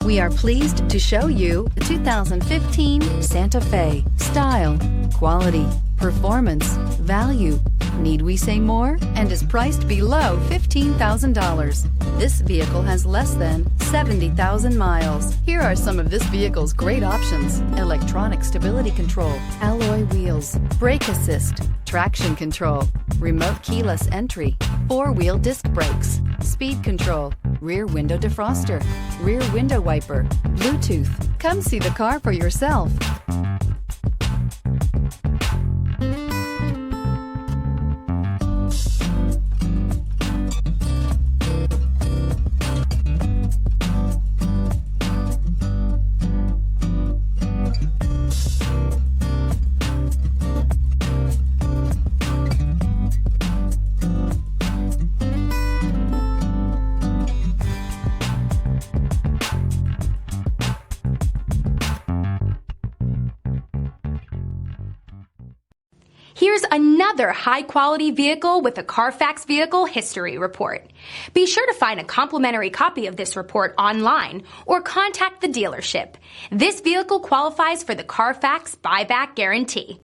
We are pleased to show you the 2015 Santa Fe. Style, quality, performance, value. Need we say more? And is priced below $15,000. This vehicle has less than 70,000 miles. Here are some of this vehicle's great options: electronic stability control, alloy wheels, brake assist, traction control, remote keyless entry, four-wheel disc brakes, speed control, rear window defroster, rear window wiper, Bluetooth. Come see the car for yourself. Here's another high-quality vehicle with a CARFAX Vehicle History Report. Be sure to find a complimentary copy of this report online or contact the dealership. This vehicle qualifies for the CARFAX Buyback Guarantee.